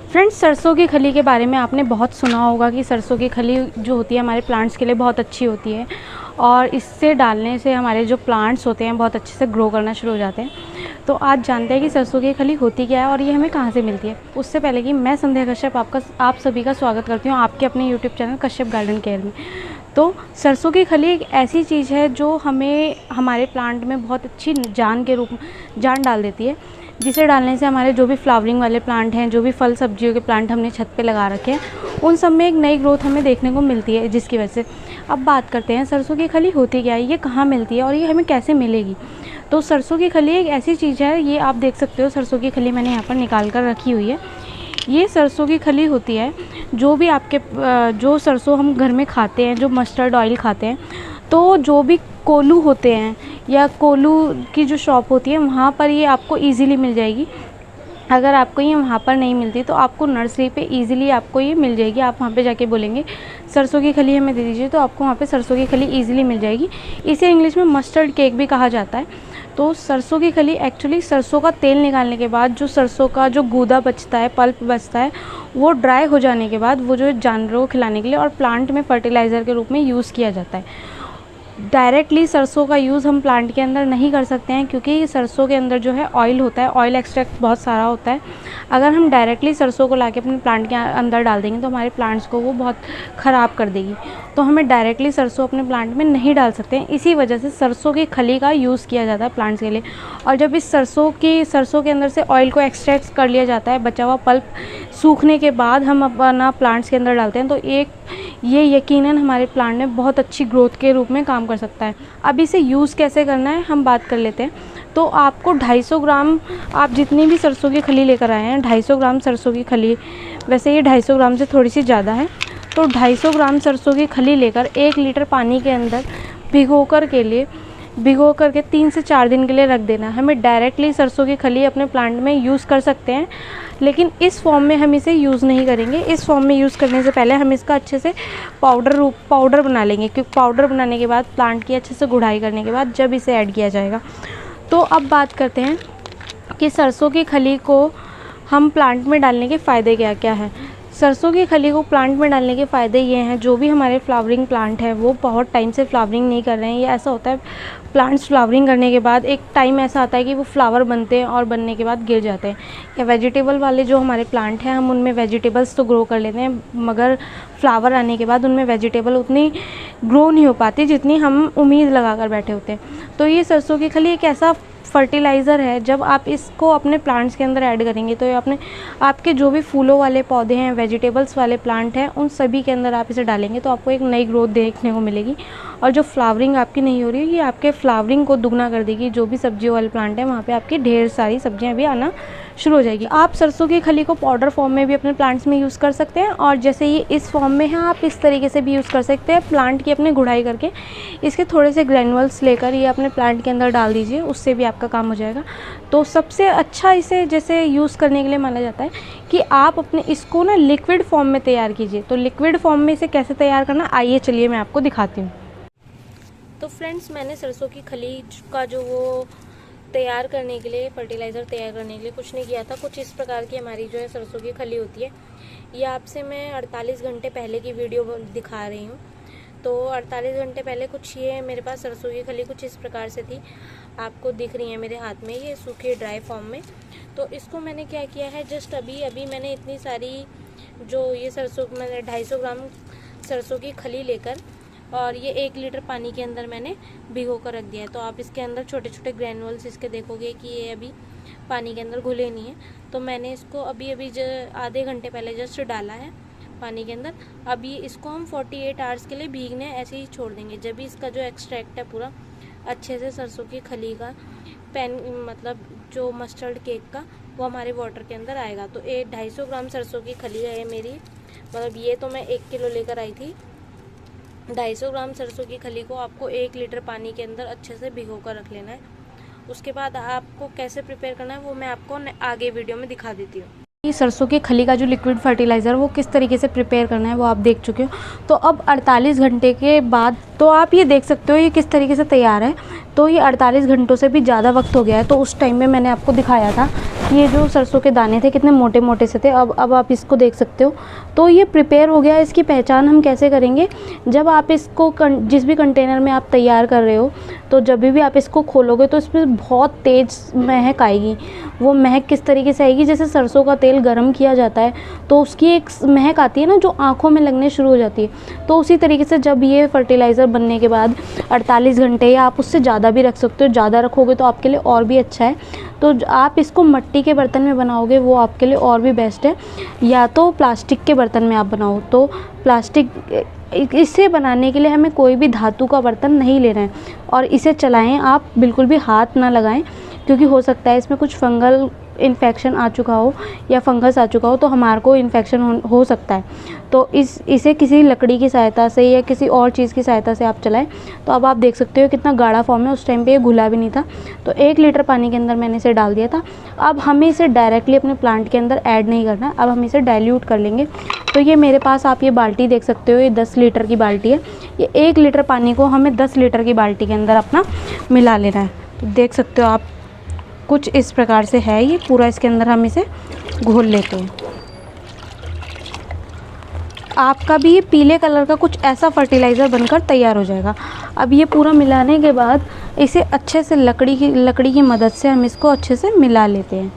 Friends, सरसों की खली के बारे में आपने बहुत सुना होगा कि सरसों की खली जो होती है हमारे प्लांट्स के लिए बहुत अच्छी होती है और इससे डालने से हमारे जो प्लांट्स होते हैं बहुत अच्छे से ग्रो करना शुरू हो जाते हैं। तो आज जानते हैं कि सरसों की खली होती क्या है और ये हमें कहाँ से मिलती है। उससे पहले कि मैं संध्या कश्यप आप सभी का स्वागत करती हूँ आपके अपने YouTube channel Kashyap garden care में। तो सरसों की खली एक ऐसी चीज़ है जो हमें हमारे प्लांट में बहुत अच्छी जान डाल देती है, जिसे डालने से हमारे जो भी फ्लावरिंग वाले प्लांट हैं, जो भी फल सब्जियों के प्लांट हमने छत पे लगा रखे हैं, उन सब में एक नई ग्रोथ हमें देखने को मिलती है, जिसकी वजह से अब बात करते हैं सरसों की खली होती क्या है, ये कहाँ मिलती है और ये हमें कैसे मिलेगी। तो सरसों की खली एक ऐसी चीज़ है, ये आप देख सकते हो सरसों की खली मैंने यहाँ पर निकाल कर रखी हुई है। ये सरसों की खली होती है जो भी आपके जो सरसों हम घर में खाते हैं, जो मस्टर्ड ऑयल खाते हैं, तो जो भी कोल्हू होते हैं या कोल्हू की जो शॉप होती है वहाँ पर ये आपको इजीली मिल जाएगी। अगर आपको ये वहाँ पर नहीं मिलती तो आपको नर्सरी पे इजीली आपको ये मिल जाएगी। आप वहाँ पे जाके बोलेंगे सरसों की खली हमें दे दीजिए, तो आपको वहाँ पे सरसों की खली इजीली मिल जाएगी। इसे इंग्लिश में मस्टर्ड केक भी कहा जाता है। तो सरसों की खली एक्चुअली सरसों का तेल निकालने के बाद जो सरसों का जो गूदा बचता है, पल्प बचता है, वो ड्राई हो जाने के बाद वो जो जानवरों को खिलाने के लिए और प्लांट में फर्टिलाइज़र के रूप में यूज़ किया जाता है। डायरेक्टली सरसों का यूज़ हम प्लांट के अंदर नहीं कर सकते हैं, क्योंकि सरसों के अंदर जो है ऑयल होता है, ऑयल एक्सट्रैक्ट बहुत सारा होता है। अगर हम डायरेक्टली सरसों को लाके अपने प्लांट के अंदर डाल देंगे तो हमारे प्लांट्स को वो बहुत ख़राब कर देगी। तो हमें डायरेक्टली सरसों अपने प्लांट में नहीं डाल सकते हैं। इसी वजह से सरसों की खली का यूज़ किया जाता है प्लांट्स के लिए। और जब इस सरसों के अंदर से ऑयल को एक्सट्रैक्ट कर लिया जाता है, बचा हुआ पल्प सूखने के बाद हम अपना प्लांट्स के अंदर डालते हैं, तो ये यकीनन हमारे प्लांट में बहुत अच्छी ग्रोथ के रूप में काम कर सकता है। अब इसे यूज़ कैसे करना है हम बात कर लेते हैं। तो आपको 250 ग्राम, आप जितनी भी सरसों की खली लेकर आए हैं, 250 ग्राम सरसों की खली, वैसे ये 250 ग्राम से थोड़ी सी ज़्यादा है, तो 250 ग्राम सरसों की खली लेकर 1 लीटर पानी के अंदर भिगो करके 3 से 4 दिन के लिए रख देना। हमें डायरेक्टली सरसों की खली अपने प्लांट में यूज़ कर सकते हैं, लेकिन इस फॉर्म में हम इसे यूज़ नहीं करेंगे। इस फॉर्म में यूज़ करने से पहले हम इसका अच्छे से पाउडर बना लेंगे, क्योंकि पाउडर बनाने के बाद प्लांट की अच्छे से गुड़ाई करने के बाद जब इसे ऐड किया जाएगा। तो अब बात करते हैं कि सरसों की खली को हम प्लांट में डालने के फ़ायदे क्या क्या हैं। सरसों की खली को प्लांट में डालने के फ़ायदे ये हैं, जो भी हमारे फ्लावरिंग प्लांट है वो बहुत टाइम से फ्लावरिंग नहीं कर रहे हैं, या ऐसा होता है प्लांट्स फ्लावरिंग करने के बाद एक टाइम ऐसा आता है कि वो फ्लावर बनते हैं और बनने के बाद गिर जाते हैं। या वेजिटेबल वाले जो हमारे प्लांट हैं, हम उनमें वेजिटेबल्स तो ग्रो कर लेते हैं, मगर फ्लावर आने के बाद उनमें वेजिटेबल उतनी ग्रो नहीं हो पाती जितनी हम उम्मीद लगा कर बैठे होते हैं। तो ये सरसों की खली एक ऐसा फर्टिलाइज़र है, जब आप इसको अपने प्लांट्स के अंदर ऐड करेंगे तो ये आपके जो भी फूलों वाले पौधे हैं, वेजिटेबल्स वाले प्लांट हैं, उन सभी के अंदर आप इसे डालेंगे तो आपको एक नई ग्रोथ देखने को मिलेगी। और जो फ्लावरिंग आपकी नहीं हो रही है, ये आपके फ्लावरिंग को दुगना कर देगी। जो भी सब्जियों वाले प्लांट है वहाँ पे आपकी ढेर सारी सब्जियाँ भी आना शुरू हो जाएगी। आप सरसों की खली को पाउडर फॉर्म में भी अपने प्लांट्स में यूज़ कर सकते हैं, और जैसे ये इस फॉर्म में है आप इस तरीके से भी यूज़ कर सकते हैं। प्लांट की अपने गुड़ाई करके इसके थोड़े से ग्रैनुअल्स लेकर ये अपने प्लांट के अंदर डाल दीजिए, उससे भी आपका काम हो जाएगा। तो सबसे अच्छा इसे जैसे यूज़ करने के लिए माना जाता है कि आप अपने इसको ना लिक्विड फॉर्म में तैयार कीजिए। तो लिक्विड फॉर्म में इसे कैसे तैयार करना, आइए चलिए मैं आपको दिखाती हूँ। तो फ्रेंड्स, मैंने सरसों की खली का जो वो तैयार करने के लिए, फर्टिलाइज़र तैयार करने के लिए कुछ नहीं किया था। कुछ इस प्रकार की हमारी जो है सरसों की खली होती है। ये आपसे मैं 48 घंटे पहले की वीडियो दिखा रही हूँ। तो 48 घंटे पहले कुछ ये मेरे पास सरसों की खली कुछ इस प्रकार से थी, आपको दिख रही है मेरे हाथ में, ये सूखी ड्राई फॉर्म में। तो इसको मैंने क्या किया है, जस्ट अभी मैंने इतनी सारी जो ये सरसों, मैंने 250 ग्राम सरसों की खली लेकर और ये 1 लीटर पानी के अंदर मैंने भिगो कर रख दिया है। तो आप इसके अंदर छोटे छोटे ग्रैनुअल्स इसके देखोगे कि ये अभी पानी के अंदर घुले नहीं है। तो मैंने इसको अभी आधे घंटे पहले जस्ट डाला है पानी के अंदर। अभी इसको हम 48 आवर्स के लिए भीगने ऐसे ही छोड़ देंगे। जब भी इसका जो एक्सट्रैक्ट है पूरा अच्छे से सरसों की खली का मतलब जो मस्टर्ड केक का, वो हमारे वाटर के अंदर आएगा। तो 250 ग्राम सरसों की खली है मेरी, मतलब ये तो मैं 1 किलो लेकर आई थी। 250 ग्राम सरसों की खली को आपको 1 लीटर पानी के अंदर अच्छे से भिगो कर रख लेना है। उसके बाद आपको कैसे प्रिपेयर करना है वो मैं आपको आगे वीडियो में दिखा देती हूँ। सरसों की खली का जो लिक्विड फर्टिलाइज़र वो किस तरीके से प्रिपेयर करना है वो आप देख चुके हो। तो अब 48 घंटे के बाद तो आप ये देख सकते हो ये किस तरीके से तैयार है। तो ये 48 घंटों से भी ज़्यादा वक्त हो गया है। तो उस टाइम में मैंने आपको दिखाया था कि ये जो सरसों के दाने थे कितने मोटे मोटे से थे। अब आप इसको देख सकते हो। तो ये प्रिपेयर हो गया। इसकी पहचान हम कैसे करेंगे, जब आप इसको जिस भी कंटेनर में आप तैयार कर रहे हो, तो जब भी आप इसको खोलोगे तो इसमें बहुत तेज़ महक आएगी। वो महक किस तरीके से आएगी, जैसे सरसों का तेल गर्म किया जाता है तो उसकी एक महक आती है ना, जो आँखों में लगने शुरू हो जाती है। तो उसी तरीके से जब ये फर्टिलाइज़र बनने के बाद 48 घंटे या आप उससे ज़्यादा भी रख सकते हो, ज़्यादा रखोगे तो आपके लिए और भी अच्छा है। तो आप इसको मिट्टी के बर्तन में बनाओगे वो आपके लिए और भी बेस्ट है, या तो प्लास्टिक के बर्तन में आप बनाओ। तो प्लास्टिक, इसे बनाने के लिए हमें कोई भी धातु का बर्तन नहीं लेना है और इसे चलाएं आप, बिल्कुल भी हाथ ना लगाएं, क्योंकि हो सकता है इसमें कुछ फंगल इन्फेक्शन आ चुका हो या फंगस आ चुका हो, तो हमारे को इन्फेक्शन हो सकता है। तो इसे किसी लकड़ी की सहायता से या किसी और चीज़ की सहायता से आप चलाएं। तो अब आप देख सकते हो कितना गाढ़ा फॉर्म है। उस टाइम पे ये घुला भी नहीं था। तो 1 लीटर पानी के अंदर मैंने इसे डाल दिया था। अब हमें इसे डायरेक्टली अपने प्लांट के अंदर ऐड नहीं करना, अब हम इसे डाइल्यूट कर लेंगे। तो ये मेरे पास आप ये बाल्टी देख सकते हो, ये 10 लीटर की बाल्टी है। ये 1 लीटर पानी को हमें 10 लीटर की बाल्टी के अंदर अपना मिला लेना है। तो देख सकते हो आप, कुछ इस प्रकार से है ये पूरा। इसके अंदर हम इसे घोल लेते हैं। आपका भी ये पीले कलर का कुछ ऐसा फर्टिलाइज़र बनकर तैयार हो जाएगा। अब ये पूरा मिलाने के बाद इसे अच्छे से लकड़ी की मदद से हम इसको अच्छे से मिला लेते हैं।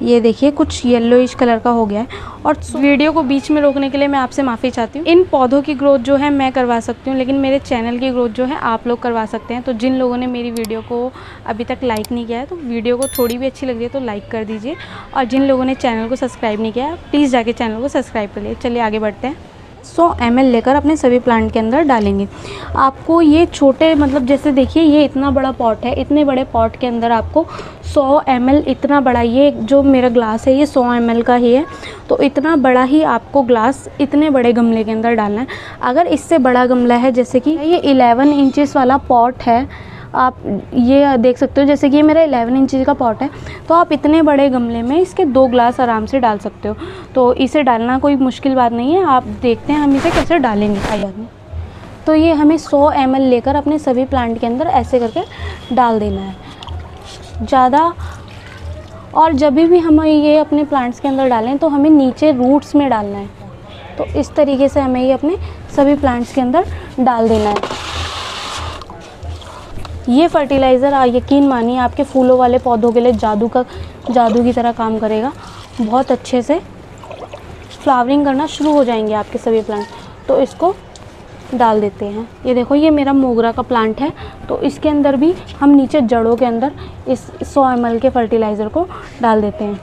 ये देखिए कुछ येलोइश कलर का हो गया है। और वीडियो को बीच में रोकने के लिए मैं आपसे माफ़ी चाहती हूँ। इन पौधों की ग्रोथ जो है मैं करवा सकती हूँ, लेकिन मेरे चैनल की ग्रोथ जो है आप लोग करवा सकते हैं। तो जिन लोगों ने मेरी वीडियो को अभी तक लाइक नहीं किया है, तो वीडियो को थोड़ी भी अच्छी लग रही है तो लाइक कर दीजिए। और जिन लोगों ने चैनल को सब्सक्राइब नहीं किया है, प्लीज़ जाके चैनल को सब्सक्राइब कर लिए। चलिए आगे बढ़ते हैं। 100 ml लेकर अपने सभी प्लांट के अंदर डालेंगे। आपको ये छोटे, मतलब जैसे देखिए ये इतना बड़ा पॉट है, इतने बड़े पॉट के अंदर आपको 100 ml, इतना बड़ा, ये जो मेरा ग्लास है ये 100 ml का ही है। तो इतना बड़ा ही आपको ग्लास इतने बड़े गमले के अंदर डालना है। अगर इससे बड़ा गमला है, जैसे कि ये 11 इंचेस वाला पॉट है, आप ये देख सकते हो, जैसे कि ये मेरा 11 इंच का पॉट है, तो आप इतने बड़े गमले में इसके 2 ग्लास आराम से डाल सकते हो। तो इसे डालना कोई मुश्किल बात नहीं है। आप देखते हैं हम इसे कैसे डालेंगे आगे में। तो ये हमें 100 ml लेकर अपने सभी प्लांट के अंदर ऐसे करके डाल देना है ज़्यादा। और जब भी हम ये अपने प्लांट्स के अंदर डालें तो हमें नीचे रूट्स में डालना है। तो इस तरीके से हमें ये अपने सभी प्लांट्स के अंदर डाल देना है। ये फर्टिलाइज़र यकीन मानिए आपके फूलों वाले पौधों के लिए जादू की तरह काम करेगा। बहुत अच्छे से फ्लावरिंग करना शुरू हो जाएंगे आपके सभी प्लांट। तो इसको डाल देते हैं। ये देखो ये मेरा मोगरा का प्लांट है, तो इसके अंदर भी हम नीचे जड़ों के अंदर इस 100 ml के फर्टिलाइज़र को डाल देते हैं।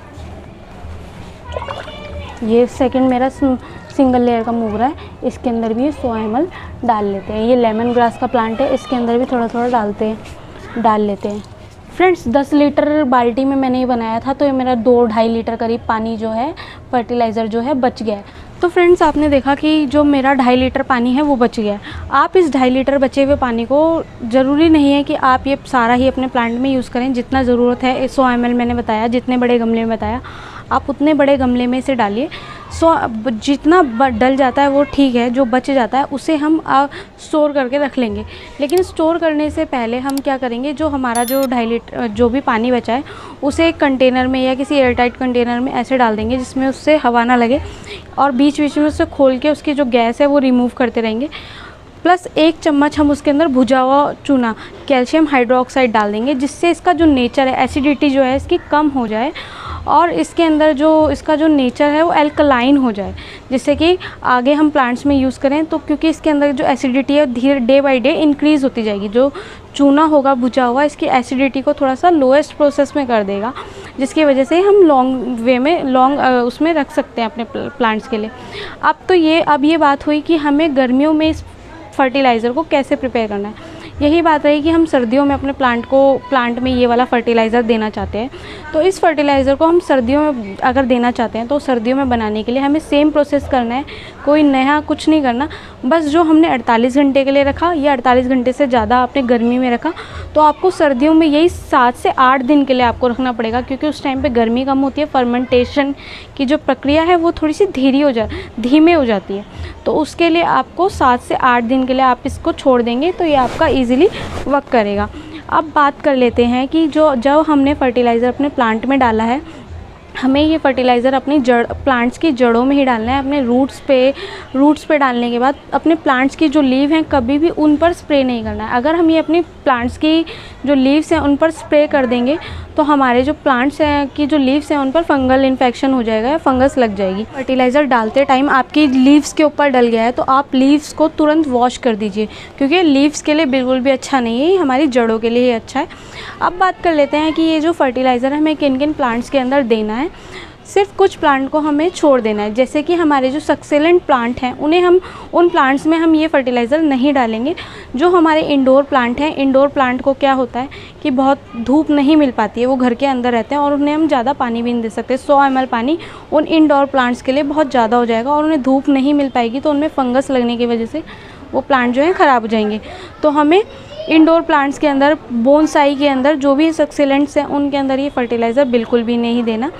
ये सेकंड मेरा सिंगल लेयर का मोगरा है, इसके अंदर भी ये 100 ml डाल लेते हैं। ये लेमन ग्रास का प्लांट है, इसके अंदर भी थोड़ा थोड़ा डाल लेते हैं। फ्रेंड्स 10 लीटर बाल्टी में मैंने ये बनाया था, तो ये मेरा 2-2.5 लीटर करीब पानी जो है फर्टिलाइज़र जो है बच गया है। तो फ्रेंड्स आपने देखा कि जो मेरा 2.5 लीटर पानी है वो बच गया है। आप इस 2.5 लीटर बचे हुए पानी को, ज़रूरी नहीं है कि आप ये सारा ही अपने प्लांट में यूज़ करें। जितना ज़रूरत है 100 ml मैंने बताया, जितने बड़े गमले में बताया आप उतने बड़े गमले में इसे डालिए। जितना डल जाता है वो ठीक है, जो बच जाता है उसे हम स्टोर करके रख लेंगे। लेकिन स्टोर करने से पहले हम क्या करेंगे, जो हमारा जो 2.5 लीटर जो भी पानी बचा है उसे एक कंटेनर में या किसी एयरटाइट कंटेनर में ऐसे डाल देंगे जिसमें उससे हवा ना लगे, और बीच बीच में उसे खोल के उसकी जो गैस है वो रिमूव करते रहेंगे। प्लस 1 चम्मच हम उसके अंदर भुजा हुआ चूना कैल्शियम हाइड्रोक्साइड डाल देंगे, जिससे इसका जो नेचर है, एसिडिटी जो है इसकी कम हो जाए और इसके अंदर जो इसका जो नेचर है वो एल्कलाइन हो जाए, जिससे कि आगे हम प्लांट्स में यूज़ करें। तो क्योंकि इसके अंदर जो एसिडिटी है धीरे डे बाय डे इंक्रीज़ होती जाएगी। जो चूना होगा भुजा हुआ, इसकी एसिडिटी को थोड़ा सा लोएस्ट प्रोसेस में कर देगा, जिसकी वजह से हम लॉन्ग वे में उसमें रख सकते हैं अपने प्लांट्स के लिए। अब ये बात हुई कि हमें गर्मियों में इस फर्टिलाइज़र को कैसे प्रिपेयर करना है। यही बात रही कि हम सर्दियों में अपने प्लांट में ये वाला फर्टिलाइज़र देना चाहते हैं, तो इस फर्टिलाइज़र को हम सर्दियों में अगर देना चाहते हैं तो सर्दियों में बनाने के लिए हमें सेम प्रोसेस करना है, कोई नया कुछ नहीं करना। बस जो हमने 48 घंटे के लिए रखा या 48 घंटे से ज़्यादा आपने गर्मी में रखा, तो आपको सर्दियों में यही 7 से 8 दिन के लिए आपको रखना पड़ेगा, क्योंकि उस टाइम पे गर्मी कम होती है, फर्मेंटेशन की जो प्रक्रिया है वो थोड़ी सी धीमे हो जाती है। तो उसके लिए आपको 7 से 8 दिन के लिए आप इसको छोड़ देंगे तो ये आपका ईज़िली वर्क करेगा। अब बात कर लेते हैं कि जब हमने फर्टिलाइज़र अपने प्लांट में डाला है, हमें ये फर्टिलाइज़र अपनी प्लांट्स की जड़ों में ही डालना है। अपने रूट्स पे डालने के बाद अपने प्लांट्स की जो लीव हैं कभी भी उन पर स्प्रे नहीं करना है। अगर हम ये अपनी प्लांट्स की जो लीव्स हैं उन पर स्प्रे कर देंगे तो हमारे जो प्लांट्स हैं की जो लीव्स हैं उन पर फंगल इन्फेक्शन हो जाएगा या फंगस लग जाएगी। फर्टिलाइज़र डालते टाइम आपकी लीव्स के ऊपर डल गया है तो आप लीव्स को तुरंत वॉश कर दीजिए, क्योंकि लीव्स के लिए बिल्कुल भी अच्छा नहीं है, ये हमारी जड़ों के लिए ही अच्छा है। अब बात कर लेते हैं कि ये जो फर्टिलाइज़र हमें किन किन प्लांट्स के अंदर देना है। सिर्फ कुछ प्लांट को हमें छोड़ देना है, जैसे कि हमारे जो सक्सेलेंट प्लांट हैं उन प्लांट्स में हम ये फर्टिलाइज़र नहीं डालेंगे। जो हमारे इंडोर प्लांट हैं, इंडोर प्लांट को क्या होता है कि बहुत धूप नहीं मिल पाती है, वो घर के अंदर रहते हैं और उन्हें हम ज़्यादा पानी भी नहीं दे सकते। 100 ml पानी उन इंडोर प्लांट्स के लिए बहुत ज़्यादा हो जाएगा और उन्हें धूप नहीं मिल पाएगी, तो उनमें फंगस लगने की वजह से वो प्लांट जो है ख़राब हो जाएंगे। तो हमें इंडोर प्लांट्स के अंदर, बोनसाई के अंदर जो भी सक्सेलेंट्स हैं उनके अंदर ये फर्टिलाइज़र बिल्कुल भी नहीं देना।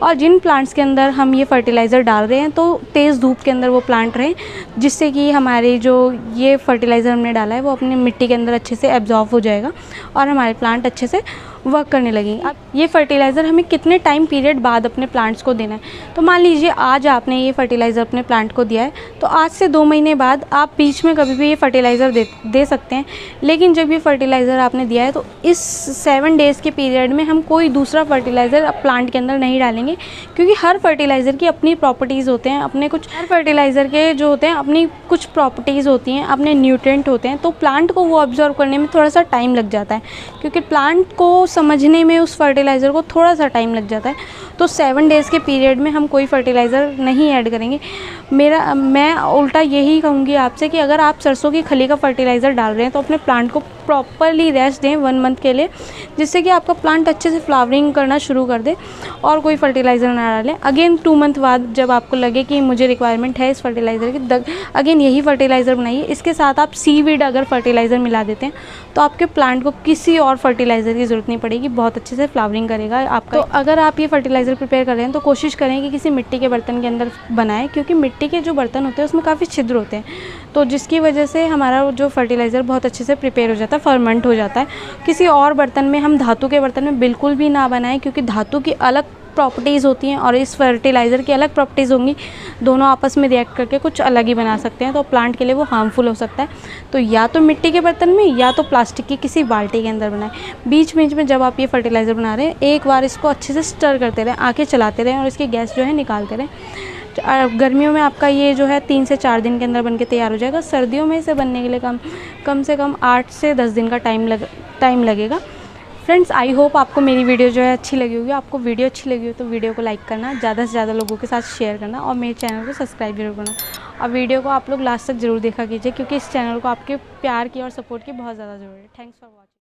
और जिन प्लांट्स के अंदर हम ये फर्टिलाइज़र डाल रहे हैं तो तेज़ धूप के अंदर वो प्लांट रहें, जिससे कि हमारे जो ये फर्टिलाइज़र हमने डाला है वो अपनी मिट्टी के अंदर अच्छे से एब्जॉर्ब हो जाएगा और हमारे प्लांट अच्छे से वर्क करने लगेंगे। अब ये फर्टिलाइज़र हमें कितने टाइम पीरियड बाद अपने प्लांट्स को देना है, तो मान लीजिए आज आपने ये फर्टिलाइज़र अपने प्लांट को दिया है तो आज से 2 महीने बाद आप बीच में कभी भी ये फर्टिलाइज़र दे सकते हैं। लेकिन जब ये फर्टिलाइज़र आपने दिया है तो इस 7 डेज़ के पीरियड में हम कोई दूसरा फर्टिलाइज़र प्लांट के अंदर नहीं डालेंगे, क्योंकि हर फर्टिलाइज़र की अपनी प्रॉपर्टीज़ होते हैं, हर फर्टिलाइज़र के जो होते हैं अपनी कुछ प्रॉपर्टीज़ होती हैं, अपने न्यूट्रिएंट होते हैं, तो प्लांट को वो ऑब्जर्व करने में थोड़ा सा टाइम लग जाता है, क्योंकि प्लांट को समझने में उस फर्टिलाइज़र को थोड़ा सा टाइम लग जाता है। तो 7 डेज़ के पीरियड में हम कोई फर्टिलाइज़र नहीं ऐड करेंगे। मैं उल्टा यही कहूँगी आपसे कि अगर आप सरसों की खली का फर्टिलाइज़र डाल रहे हैं तो अपने प्लांट को प्रॉपरली रेस्ट दें 1 मंथ के लिए, जिससे कि आपका प्लांट अच्छे से फ्लावरिंग करना शुरू कर दे और कोई फर्टिलाइज़र ना डालें। अगेन 2 मंथ बाद जब आपको लगे कि मुझे रिक्वायरमेंट है इस फर्टिलाइज़र की, अगेन यही फर्टिलाइज़र बनाइए। इसके साथ आप सीवीड अगर फर्टिलाइज़र मिला देते हैं तो आपके प्लांट को किसी और फर्टिलाइज़र की ज़रूरत नहीं पड़ेगी, बहुत अच्छे से फ्लावरिंग करेगा आपका। तो अगर आप ये फर्टिलाइज़र प्रिपेयर कर रहे हैं तो कोशिश करें कि किसी मिट्टी के बर्तन के अंदर बनाएं, क्योंकि मिट्टी के जो बर्तन होते हैं उसमें काफ़ी छिद्र होते हैं, तो जिसकी वजह से हमारा जो फर्टिलाइज़र बहुत अच्छे से प्रिपेयर हो जाता है, फर्मेंट हो जाता है। किसी और बर्तन में, हम धातु के बर्तन में बिल्कुल भी ना बनाएं, क्योंकि धातु की अलग प्रॉपर्टीज़ होती हैं और इस फर्टिलाइज़र की अलग प्रॉपर्टीज़ होंगी, दोनों आपस में रिएक्ट करके कुछ अलग ही बना सकते हैं, तो प्लांट के लिए वो हार्मफुल हो सकता है। तो या तो मिट्टी के बर्तन में या तो प्लास्टिक की किसी बाल्टी के अंदर बनाएं। बीच बीच में जब आप ये फर्टिलाइज़र बना रहे हैं एक बार इसको अच्छे से स्टर करते रहें, आँखें चलाते रहें और इसकी गैस जो है निकालते रहें। गर्मियों में आपका ये जो है 3 से 4 दिन के अंदर बन के तैयार हो जाएगा। सर्दियों में इसे बनने के लिए कम से कम 8 से 10 दिन का टाइम लगेगा। फ्रेंड्स, आई होप आपको मेरी वीडियो जो है अच्छी लगी होगी। आपको वीडियो अच्छी लगी हो तो वीडियो को लाइक करना, ज़्यादा से ज़्यादा लोगों के साथ शेयर करना और मेरे चैनल को सब्सक्राइब जरूर करना। और वीडियो को आप लोग लास्ट तक ज़रूर देखा कीजिए, क्योंकि इस चैनल को आपके प्यार की और सपोर्ट की बहुत ज़्यादा ज़रूरत है। Thanks for watching.